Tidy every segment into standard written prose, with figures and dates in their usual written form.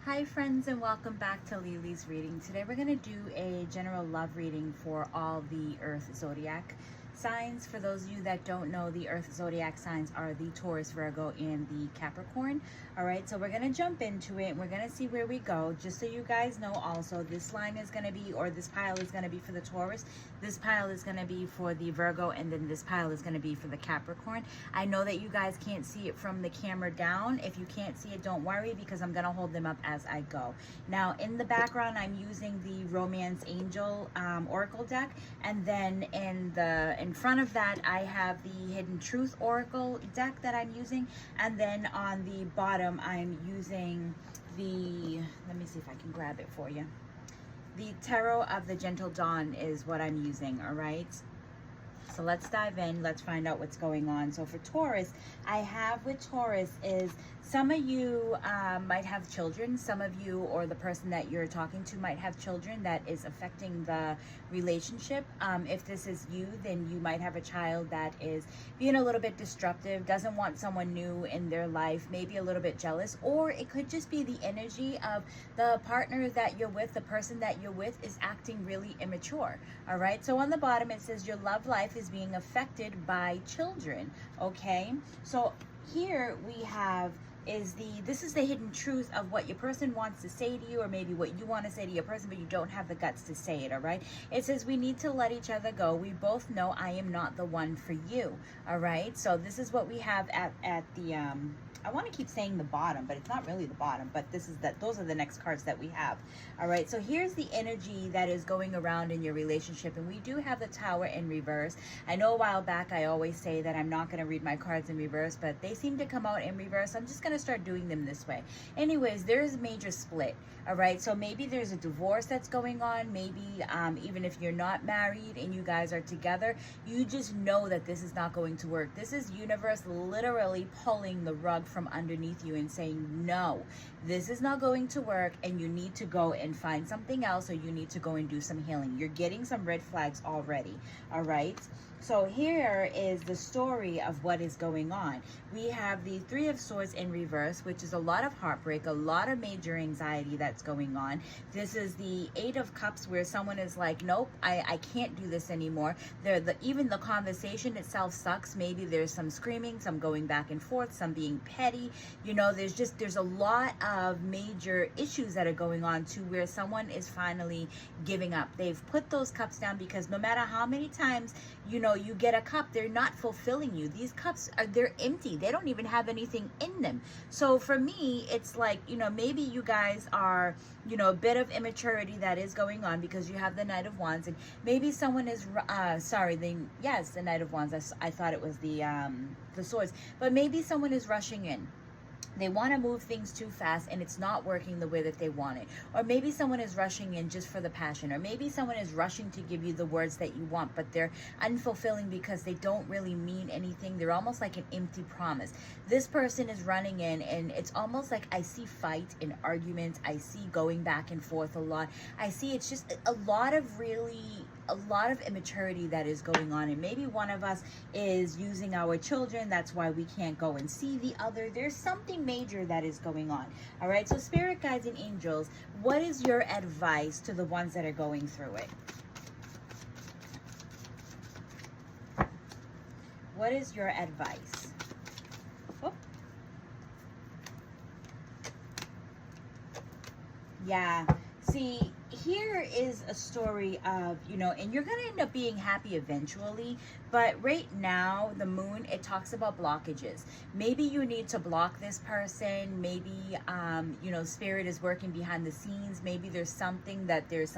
Hi friends, and welcome back to Lily's reading. Today we're going to do a general love reading for all the Earth zodiac signs. For those of you that don't know, the Earth zodiac signs are the Taurus, Virgo, and the Capricorn. Alright, so we're going to jump into it and we're going to see where we go. Just so you guys know also, this line is going to be, or this pile is going to be for the Taurus, this pile is going to be for the Virgo, and then this pile is going to be for the Capricorn. I know that you guys can't see it from the camera down. If you can't see it, don't worry, because I'm going to hold them up as I go. Now in the background, I'm using the Romance Angel Oracle deck, and then in front of that I have the Hidden Truth Oracle deck that I'm using, and then on the bottom I'm using the, let me see if I can grab it for you, the Tarot of the Gentle Dawn is what I'm using. All right, so let's dive in. Let's find out what's going on. So for Taurus, I have with Taurus is some of you might have children. Some of you, or the person that you're talking to, might have children that is affecting the relationship. If this is you, then you might have a child that is being a little bit disruptive, doesn't want someone new in their life, maybe a little bit jealous, or it could just be the energy of the partner that you're with, the person that you're with is acting really immature. All right, so on the bottom it says your love life is being affected by children. Okay, so here we have this is the hidden truth of what your person wants to say to you, or maybe what you want to say to your person, but you don't have the guts to say it. All right, it says we need to let each other go. We both know I am not the one for you. All right, so this is what we have at the I want to keep saying the bottom, but it's not really the bottom, but this is that, those are the next cards that we have. All right, so here's the energy that is going around in your relationship, and we do have the Tower in reverse. I know a while back I always say that I'm not going to read my cards in reverse, but they seem to come out in reverse. I'm just going to start doing them this way. Anyways, there's a major split. All right, so maybe there's a divorce that's going on. Maybe even if you're not married and you guys are together, you just know that this is not going to work. This is universe literally pulling the rug from underneath you and saying, no, this is not going to work, and you need to go and find something else, or you need to go and do some healing. You're getting some red flags already. All right, so here is the story of what is going on. We have the Three of Swords in reverse, which is a lot of heartbreak, a lot of major anxiety that's going on. This is the Eight of Cups, where someone is like, nope, I can't do this anymore. Even the conversation itself sucks. Maybe there's some screaming, some going back and forth, some being petty. You know, there's a lot of major issues that are going on, to where someone is finally giving up. They've put those cups down, because no matter how many times, you know, you get a cup, they're not fulfilling you. These cups they're empty. They don't even have anything in them. So for me, it's like, you know, maybe you guys are, you know, a bit of immaturity that is going on, because you have the Knight of Wands, and maybe someone is the Knight of Wands. I thought it was the Swords, but maybe someone is rushing in. They want to move things too fast, and it's not working the way that they want it. Or maybe someone is rushing in just for the passion. Or maybe someone is rushing to give you the words that you want, but they're unfulfilling because they don't really mean anything. They're almost like an empty promise. This person is running in, and it's almost like I see fight and arguments. I see going back and forth a lot. I see it's just a lot of immaturity that is going on, and maybe one of us is using our children. That's why we can't go and see the other. There's something major that is going on. All right, so spirit guides and angels, what is your advice to the ones that are going through it? What is your advice? Oh. Yeah, see, here is a story of, you know, and you're going to end up being happy eventually, but right now the moon, it talks about blockages. Maybe you need to block this person. Maybe you know, spirit is working behind the scenes. Maybe there's some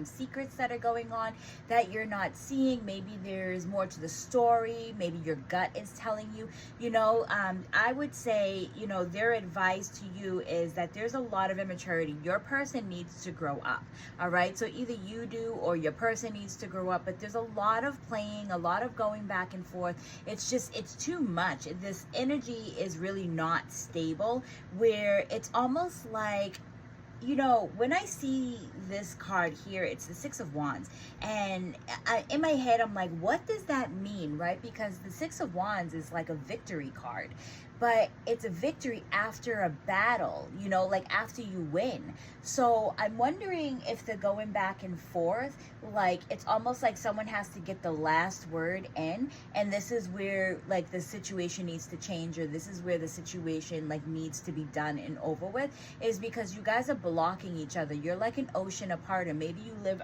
secrets that are going on that you're not seeing. Maybe there's more to the story. Maybe your gut is telling you. You know, I would say, you know, their advice to you is that there's a lot of immaturity. Your person needs to grow up. All right, so either you do or your person needs to grow up, but there's a lot of playing, a lot of going back and forth. It's too much. This energy is really not stable, where it's almost like, you know, when I see this card here, it's the Six of Wands, and in my head I'm like, what does that mean, right? Because the Six of Wands is like a victory card, but it's a victory after a battle, you know, like after you win. So I'm wondering if they're going back and forth, like it's almost like someone has to get the last word in, and this is where like the situation needs to change, or this is where the situation like needs to be done and over with, is because you guys are blocking each other. You're like an ocean apart, or maybe you live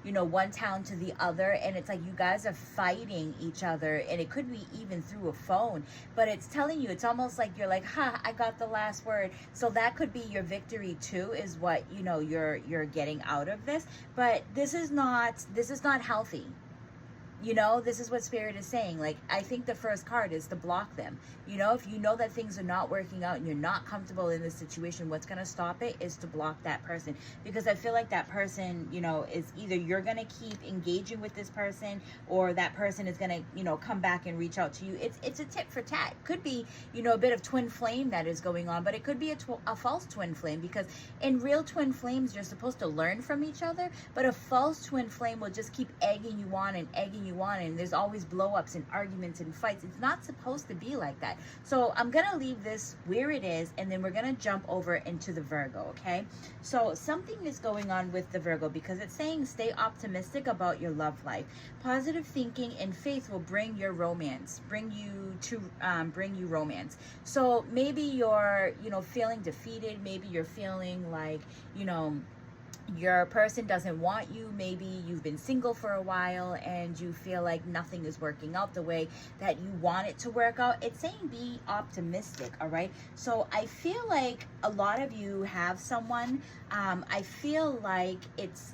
you know, one town to the other, and it's like you guys are fighting each other, and it could be even through a phone, but it's telling you, it's almost like you're like, I got the last word. So that could be your victory too, is what, you know, you're getting out of this. But this is not healthy. You know, this is what Spirit is saying. Like, I think the first card is to block them. You know, if you know that things are not working out and you're not comfortable in this situation, what's going to stop it is to block that person. Because I feel like that person, you know, is either you're going to keep engaging with this person, or that person is going to, you know, come back and reach out to you. It's a tit for tat. Could be, you know, a bit of twin flame that is going on, but it could be a false twin flame, because in real twin flames, you're supposed to learn from each other, but a false twin flame will just keep egging you on and egging you on, and there's always blow-ups and arguments and fights. It's not supposed to be like that. So I'm gonna leave this where it is, and then we're gonna jump over into the Virgo. Okay, so something is going on with the Virgo, because it's saying stay optimistic about your love life. Positive thinking and faith will bring your romance, bring you romance. So maybe you're, you know, feeling defeated, maybe you're feeling like, you know, your person doesn't want you. Maybe you've been single for a while and you feel like nothing is working out the way that you want it to work out. It's saying be optimistic, all right? So I feel like a lot of you have someone. I feel like it's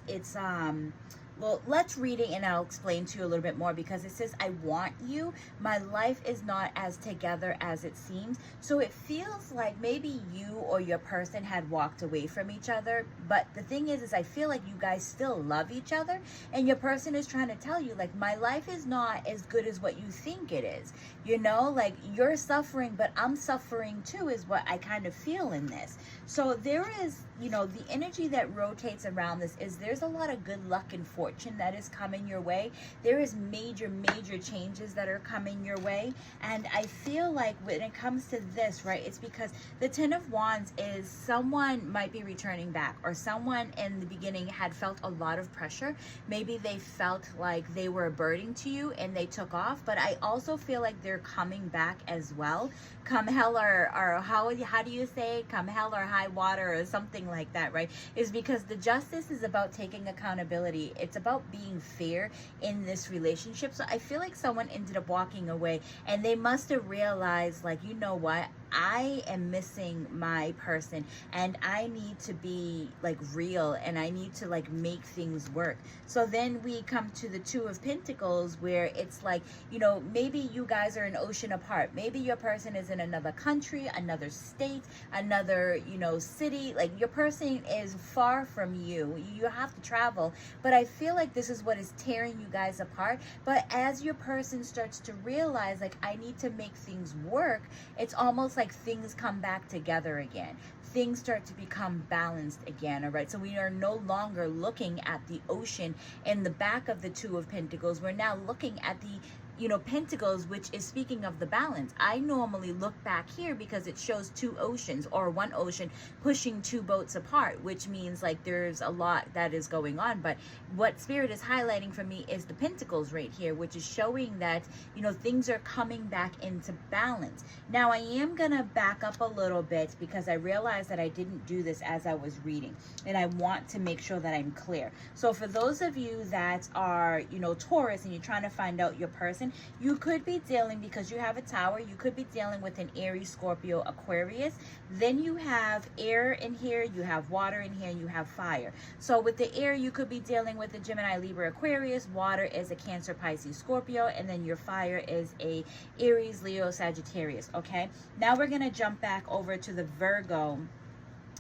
well, let's read it and I'll explain to you a little bit more, because it says, I want you. My life is not as together as it seems. So it feels like maybe you or your person had walked away from each other. But the thing is I feel like you guys still love each other. And your person is trying to tell you, like, my life is not as good as what you think it is. You know, like, you're suffering, but I'm suffering too, is what I kind of feel in this. So there is, you know, the energy that rotates around this is there's a lot of good luck and fortune that is coming your way. There is major changes that are coming your way. And I feel like when it comes to this, right, it's because the Ten of Wands is someone might be returning back, or someone in the beginning had felt a lot of pressure. Maybe they felt like they were a burden to you and they took off. But I also feel like they're coming back as well. Come hell or how do you say, come hell or high water, or something like that, right? Is because the Justice is about taking accountability. It's about being fair in this relationship. So I feel like someone ended up walking away, and they must have realized, like, you know what, I am missing my person, and I need to be like real, and I need to like make things work. So then we come to the Two of Pentacles, where it's like, you know, maybe you guys are an ocean apart. Maybe your person is in another country, another state, another, you know, city. Like, your person is far from you. You have to travel. But I feel like this is what is tearing you guys apart. But as your person starts to realize, like, I need to make things work, it's almost like things come back together again. Things start to become balanced again, all right? So we are no longer looking at the ocean in the back of the Two of Pentacles. We're now looking at the, you know, Pentacles, which is speaking of the balance. I normally look back here because it shows two oceans, or one ocean pushing two boats apart, which means like there's a lot that is going on. But what Spirit is highlighting for me is the Pentacles right here, which is showing that, you know, things are coming back into balance. Now, I am gonna back up a little bit because I realized that I didn't do this as I was reading, and I want to make sure that I'm clear. So for those of you that are, you know, Taurus, and you're trying to find out your person, you could be dealing, because you have a Tower, you could be dealing with an Aries, Scorpio, Aquarius. Then you have air in here, you have water in here, and you have fire. So with the air, you could be dealing with a Gemini, Libra, Aquarius. Water is a Cancer, Pisces, Scorpio. And then your fire is a Aries, Leo, Sagittarius. Okay, now we're going to jump back over to the Virgo.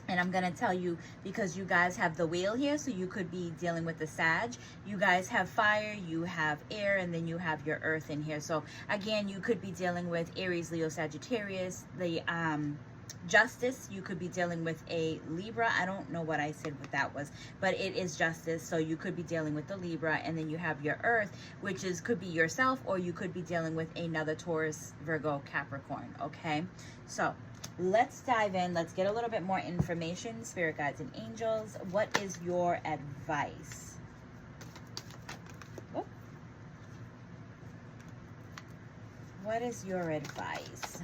And I'm going to tell you, because you guys have the wheel here, so you could be dealing with the Sag. You guys have fire, you have air, and then you have your earth in here. So again, you could be dealing with Aries, Leo, Sagittarius, the Justice, you could be dealing with a Libra. I don't know what I said what that was, but it is justice. So you could be dealing with the Libra, and then you have your Earth, which is could be yourself, or you could be dealing with another Taurus, Virgo, Capricorn. Okay, so let's dive in. Let's get a little bit more information. Spirit guides and angels, what is your advice? Oh. What is your advice?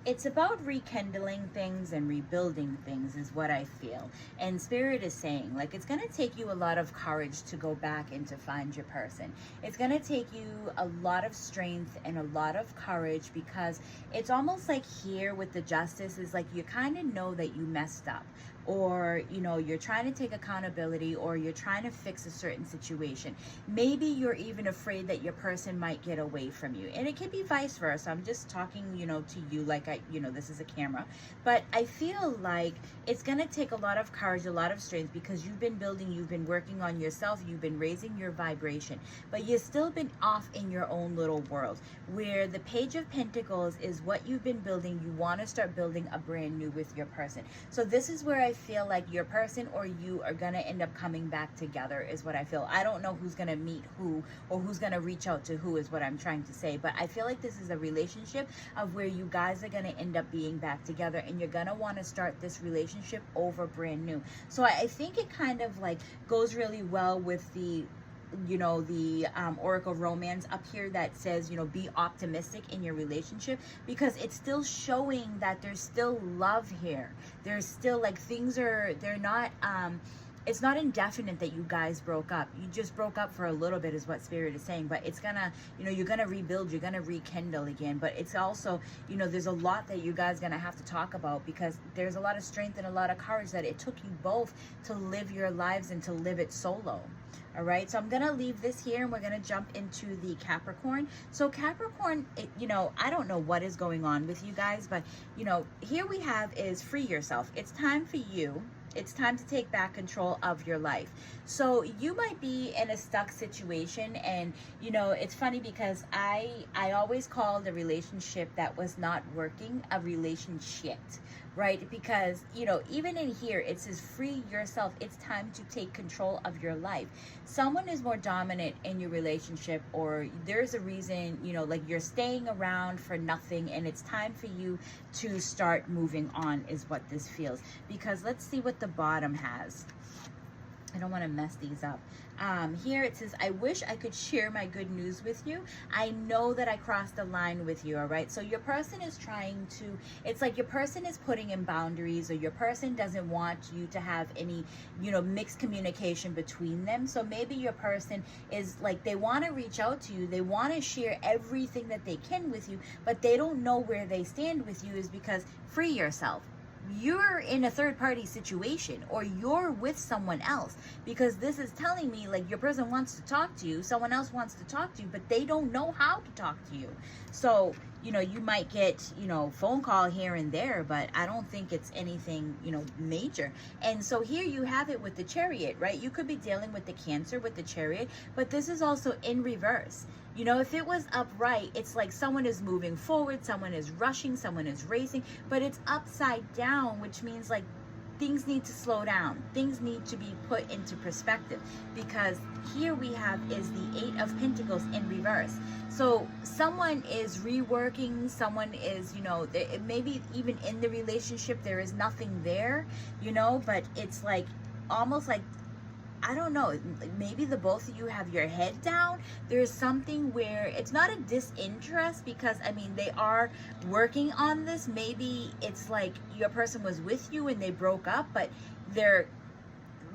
It's about rekindling things and rebuilding things is what I feel. And Spirit is saying, like, it's going to take you a lot of courage to go back and to find your person. It's going to take you a lot of strength and a lot of courage, because it's almost like here with the Justice is like you kind of know that you messed up, or you know, you're trying to take accountability, or you're trying to fix a certain situation. Maybe you're even afraid that your person might get away from you, and it could be vice versa. I'm just talking, you know, to you like this is a camera, but I feel like it's going to take a lot of courage, a lot of strength, because you've been building, you've been working on yourself, you've been raising your vibration, but you've still been off in your own little world, where the Page of Pentacles is what you've been building. You want to start building a brand new with your person. So this is where I feel like your person or you are going to end up coming back together is what I feel. I don't know who's going to meet who or who's going to reach out to who is what I'm trying to say, but I feel like this is a relationship of where you guys are going to end up being back together, and you're going to want to start this relationship over brand new. So I think it kind of like goes really well with the Oracle Romance up here that says, be optimistic in your relationship, because it's still showing that there's still love here. There's still like they're not it's not indefinite that you guys broke up. You just broke up for a little bit is what Spirit is saying, but it's gonna, you're gonna rebuild, you're gonna rekindle again. But it's also, there's a lot that you guys gonna have to talk about, because there's a lot of strength and a lot of courage that it took you both to live your lives and to live it solo. All right, so I'm going to leave this here, and we're going to jump into the Capricorn. So Capricorn, I don't know what is going on with you guys, but, here we have is free yourself. It's time for you. It's time to take back control of your life. So you might be in a stuck situation, and it's funny because I always call the relationship that was not working a relationship, right? Because even in here it says free yourself. It's time to take control of your life. Someone is more dominant in your relationship, or there's a reason, like you're staying around for nothing, and it's time for you to start moving on is what this feels. Because let's see what the bottom has. I don't want to mess these up. Here it says, I wish I could share my good news with you. I know that I crossed the line with you, all right? So your person is trying to, it's like your person is putting in boundaries, or your person doesn't want you to have any, mixed communication between them. So maybe your person is like, they want to reach out to you. They want to share everything that they can with you, but they don't know where they stand with you, is because free yourself. You're in a third-party situation, or you're with someone else, because this is telling me like your person wants to talk to you, someone else wants to talk to you, but they don't know how to talk to you. So you might get phone call here and there, but I don't think it's anything major. And so here you have it with the Chariot, right? You could be dealing with the Cancer with the Chariot, but this is also in reverse. If it was upright, it's like someone is moving forward, someone is rushing, someone is racing, but it's upside down, which means like things need to slow down. Things need to be put into perspective, because here we have is the Eight of Pentacles in reverse. So someone is reworking, someone is, maybe even in the relationship, there is nothing there, but it's like almost like, I don't know, maybe the both of you have your head down. There's something where it's not a disinterest, because they are working on this. Maybe it's like your person was with you and they broke up, but they're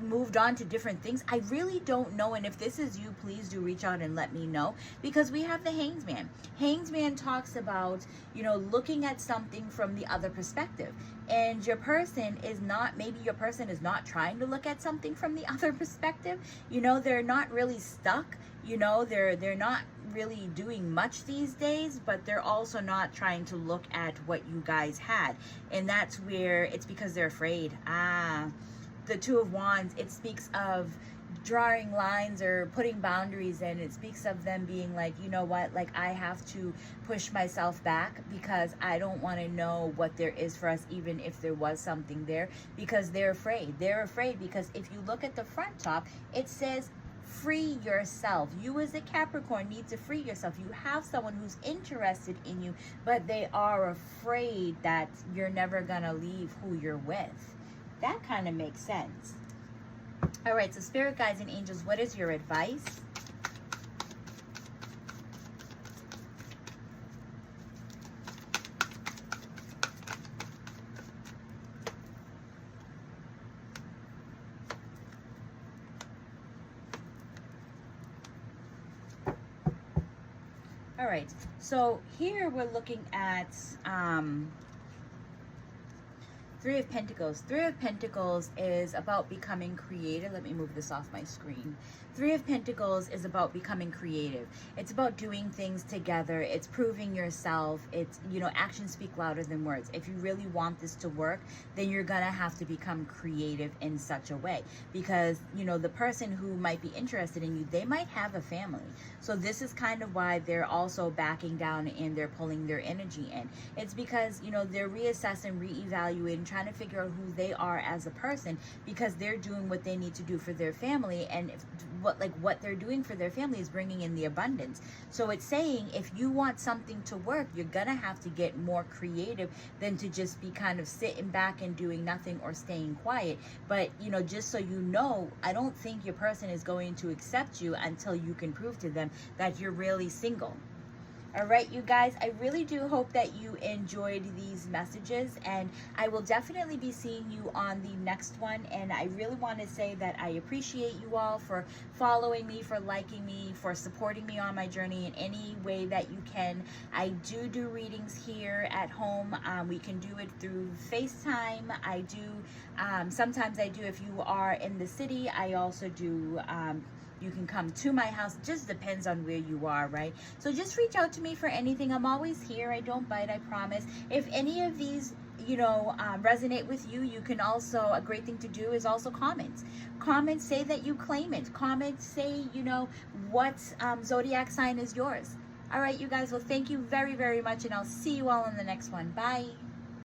moved on to different things. I really don't know. And if this is you, please do reach out and let me know, because we have the Hangman. Hangman talks about, looking at something from the other perspective. And your person is not, maybe your person is not trying to look at something from the other perspective. They're not really stuck. They're not really doing much these days, but they're also not trying to look at what you guys had. And that's where it's because they're afraid. The Two of Wands, it speaks of, drawing lines or putting boundaries in. It speaks of them being like, you know what, like I have to push myself back because I don't want to know what there is for us, even if there was something there, because they're afraid. They're afraid because if you look at the front top, it says free yourself. You as a Capricorn need to free yourself. You have someone who's interested in you, but they are afraid that you're never gonna leave who you're with. That kind of makes sense. All right, so spirit guides and angels, what is your advice? All right, so here we're looking at Three of Pentacles. Three of Pentacles is about becoming creative. Let me move this off my screen. Three of Pentacles is about becoming creative. It's about doing things together. It's proving yourself. It's, you know, actions speak louder than words. If you really want this to work, then you're gonna have to become creative in such a way, because, you know, the person who might be interested in you, they might have a family. So this is kind of why they're also backing down and they're pulling their energy in. It's because, you know, they're reassessing, reevaluating, trying to figure out who they are as a person, because they're doing what they need to do for their family, and what they're doing for their family is bringing in the abundance. So it's saying if you want something to work, you're gonna have to get more creative than to just be kind of sitting back and doing nothing or staying quiet. But, you know, just so you know, I don't think your person is going to accept you until you can prove to them that you're really single. All right, you guys, I really do hope that you enjoyed these messages, and I will definitely be seeing you on the next one. And I really want to say that I appreciate you all for following me, for liking me, for supporting me on my journey in any way that you can. I do readings here at home. We can do it through FaceTime. I do, sometimes I do if you are in the city. I also do, you can come to my house. It just depends on where you are, right? So just reach out to me for anything. I'm always here. I don't bite, I promise. If any of these, you know, resonate with you, you can also, a great thing to do is also comment. Comment, say that you claim it. Comment, say, you know, what zodiac sign is yours. All right, you guys, well, thank you very, very much, and I'll see you all in the next one. Bye.